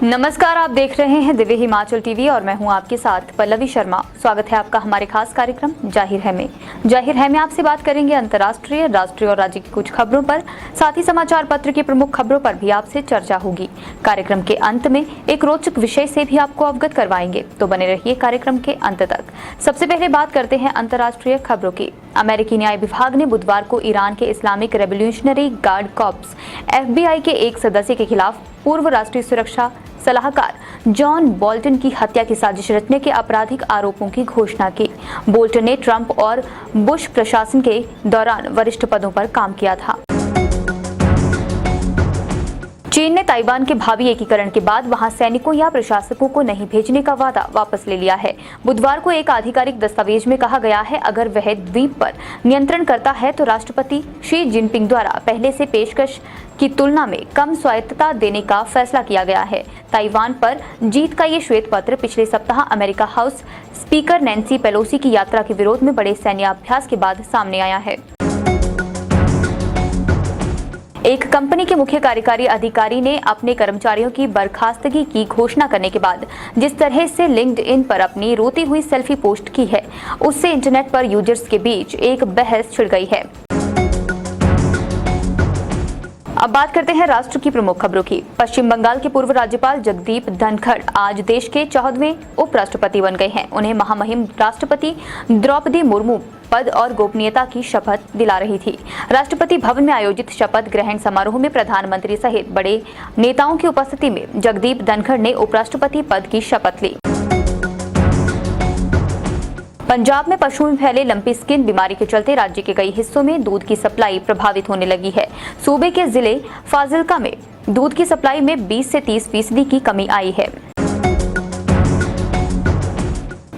नमस्कार, आप देख रहे हैं दिव्य हिमाचल टीवी और मैं हूं आपके साथ पल्लवी शर्मा। स्वागत है आपका हमारे खास कार्यक्रम जाहिर है में आपसे बात करेंगे अंतर्राष्ट्रीय, राष्ट्रीय और राज्य की कुछ खबरों पर, साथ ही समाचार पत्र की प्रमुख खबरों पर भी आपसे चर्चा होगी। कार्यक्रम के अंत में एक रोचक विषय से भी आपको अवगत करवाएंगे, तो बने रहिए कार्यक्रम के अंत तक। सबसे पहले बात करते हैं अंतर्राष्ट्रीय खबरों की। अमेरिकी न्याय विभाग ने बुधवार को ईरान के Islamic revolutionary guard corps FBI के एक सदस्य के खिलाफ पूर्व राष्ट्रीय सुरक्षा सलाहकार जॉन बोल्टन की हत्या की साजिश रचने के आपराधिक आरोपों की घोषणा की। बोल्टन ने ट्रंप और बुश प्रशासन के दौरान वरिष्ठ पदों पर काम किया था। चीन ने ताइवान के भावी एकीकरण के बाद वहां सैनिकों या प्रशासकों को नहीं भेजने का वादा वापस ले लिया है। बुधवार को एक आधिकारिक दस्तावेज में कहा गया है, अगर वह द्वीप पर नियंत्रण करता है तो राष्ट्रपति शी जिनपिंग द्वारा पहले से पेशकश की तुलना में कम स्वायत्तता देने का फैसला किया गया है। ताइवान पर जीत का ये श्वेत पत्र पिछले सप्ताह America house speaker Nancy Pelosi की यात्रा के विरोध में बड़े सैन्य अभ्यास के बाद सामने आया है। एक कंपनी के मुख्य कार्यकारी अधिकारी ने अपने कर्मचारियों की बर्खास्तगी की घोषणा करने के बाद जिस तरह से लिंक्डइन पर अपनी रोती हुई सेल्फी पोस्ट की है, उससे इंटरनेट पर यूजर्स के बीच एक बहस छिड़ गई है। अब बात करते हैं राष्ट्र की प्रमुख खबरों की। पश्चिम बंगाल के पूर्व राज्यपाल जगदीप धनखड़ आज देश के 14वें उपराष्ट्रपति बन गए हैं। उन्हें महामहिम राष्ट्रपति द्रौपदी मुर्मू पद और गोपनीयता की शपथ दिला रही थी। राष्ट्रपति भवन में आयोजित शपथ ग्रहण समारोह में प्रधानमंत्री सहित बड़े नेताओं की उपस्थिति में जगदीप धनखड़ ने उपराष्ट्रपति पद की शपथ ली। पंजाब में पशुओं में फैले लंपी स्किन बीमारी के चलते राज्य के कई हिस्सों में दूध की सप्लाई प्रभावित होने लगी है। सूबे के जिले फाजिल्का में दूध की सप्लाई में 20 से 30% की कमी आई है।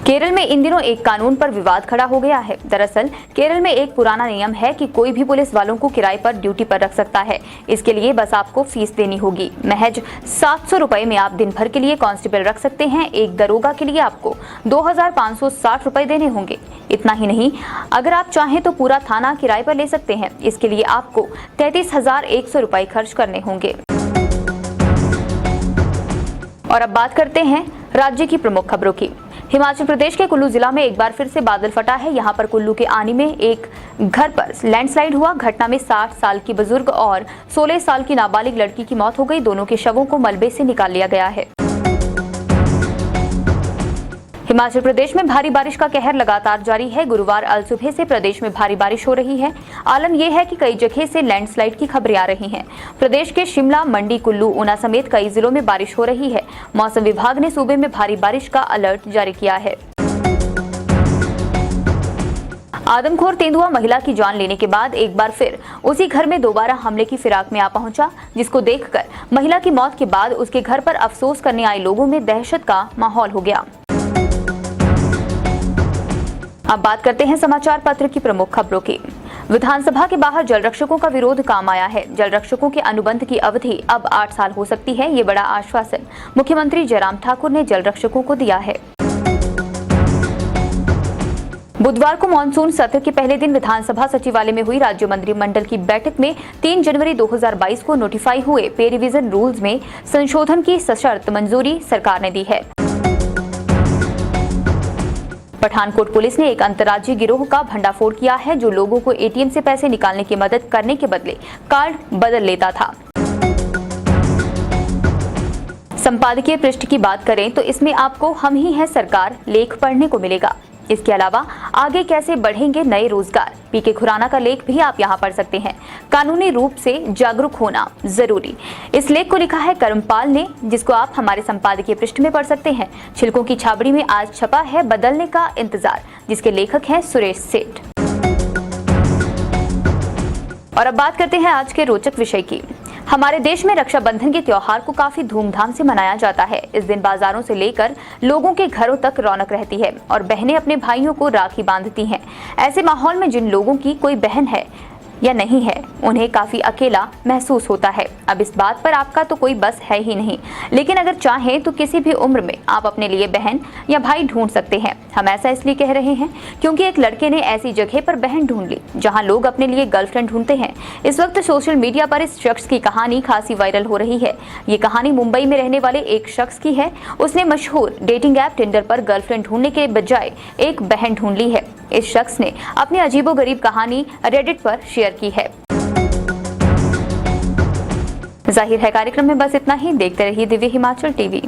केरल में इन दिनों एक कानून पर विवाद खड़ा हो गया है। दरअसल केरल में एक पुराना नियम है कि कोई भी पुलिस वालों को किराए पर ड्यूटी पर रख सकता है। इसके लिए बस आपको फीस देनी होगी। महज 700 रुपए में आप दिन भर के लिए कांस्टेबल रख सकते हैं। एक दरोगा के लिए आपको 2560 रुपए देने होंगे। इतना ही नहीं, अगर आप चाहें तो पूरा थाना किराए पर ले सकते हैं। इसके लिए आपको 33,100 रुपए खर्च करने होंगे। और अब बात करते हैं राज्य की प्रमुख खबरों की। हिमाचल प्रदेश के कुल्लू जिला में एक बार फिर से बादल फटा है। यहाँ पर कुल्लू के आनी में एक घर पर लैंडस्लाइड हुआ। घटना में 60 साल की बुजुर्ग और 16 साल की नाबालिग लड़की की मौत हो गई। दोनों के शवों को मलबे से निकाल लिया गया है। हिमाचल प्रदेश में भारी बारिश का कहर लगातार जारी है। गुरुवार अलसुबह से प्रदेश में भारी बारिश हो रही है। आलम यह है कि कई जगह से लैंडस्लाइड की खबरें आ रही हैं। प्रदेश के शिमला, मंडी, कुल्लू, ऊना समेत कई जिलों में बारिश हो रही है। मौसम विभाग ने सूबे में भारी बारिश का अलर्ट जारी किया है। आदमखोर तेंदुआ महिला की जान लेने के बाद एक बार फिर उसी घर में दोबारा हमले की फिराक में आ पहुंचा, जिसको देखकर महिला की मौत के बाद उसके घर पर अफसोस करने आए लोगों में दहशत का माहौल हो गया। अब बात करते हैं समाचार पत्र की प्रमुख खबरों की। विधानसभा के बाहर जल रक्षकों का विरोध काम आया है। जल रक्षकों के अनुबंध की अवधि अब 8 साल हो सकती है। ये बड़ा आश्वासन मुख्यमंत्री जयराम ठाकुर ने जल रक्षकों को दिया है। बुधवार को मानसून सत्र के पहले दिन विधानसभा सचिवालय में हुई राज्य मंत्रिमंडल की बैठक में 3 जनवरी 2022 को नोटिफाई हुए पे रिवीजन रूल्स में संशोधन की सशर्त मंजूरी सरकार ने दी है। पठानकोट पुलिस ने एक अंतर्राज्यीय गिरोह का भंडाफोड़ किया है, जो लोगों को ATM से पैसे निकालने की मदद करने के बदले कार्ड बदल लेता था। संपादकीय पृष्ठ की बात करें तो इसमें आपको हम ही है सरकार लेख पढ़ने को मिलेगा। इसके अलावा आगे कैसे बढ़ेंगे नए रोजगार, पीके खुराना का लेख भी आप यहाँ पढ़ सकते हैं। कानूनी रूप से जागरूक होना जरूरी, इस लेख को लिखा है कर्मपाल ने, जिसको आप हमारे संपादकीय पृष्ठ में पढ़ सकते हैं। छिलकों की छाबड़ी में आज छपा है बदलने का इंतजार, जिसके लेखक हैं सुरेश सेठ। और अब बात करते हैं आज के रोचक विषय की। हमारे देश में रक्षाबंधन के त्योहार को काफी धूमधाम से मनाया जाता है। इस दिन बाजारों से लेकर लोगों के घरों तक रौनक रहती है और बहनें अपने भाइयों को राखी बांधती हैं। ऐसे माहौल में जिन लोगों की कोई बहन है या नहीं है, उन्हें काफी अकेला महसूस होता है। अब इस बात पर आपका तो कोई बस है ही नहीं, लेकिन अगर चाहें तो किसी भी उम्र में आप अपने लिए बहन या भाई ढूंढ सकते हैं। हम ऐसा इसलिए कह रहे हैं क्योंकि एक लड़के ने ऐसी जगह पर बहन ढूंढ ली जहां लोग अपने लिए गर्लफ्रेंड ढूंढते हैं। इस वक्त सोशल मीडिया पर इस शख्स की कहानी खासी वायरल हो रही है। ये कहानी मुंबई में रहने वाले एक शख्स की है। उसने मशहूर डेटिंग ऐप टिंडर पर गर्लफ्रेंड ढूंढने के बजाय एक बहन ढूंढ ली है। इस शख्स ने अपनी अजीबोगरीब कहानी रेडिट पर शेयर की है। जाहिर है कार्यक्रम में बस इतना ही। देखते रहिए दिव्य हिमाचल टीवी।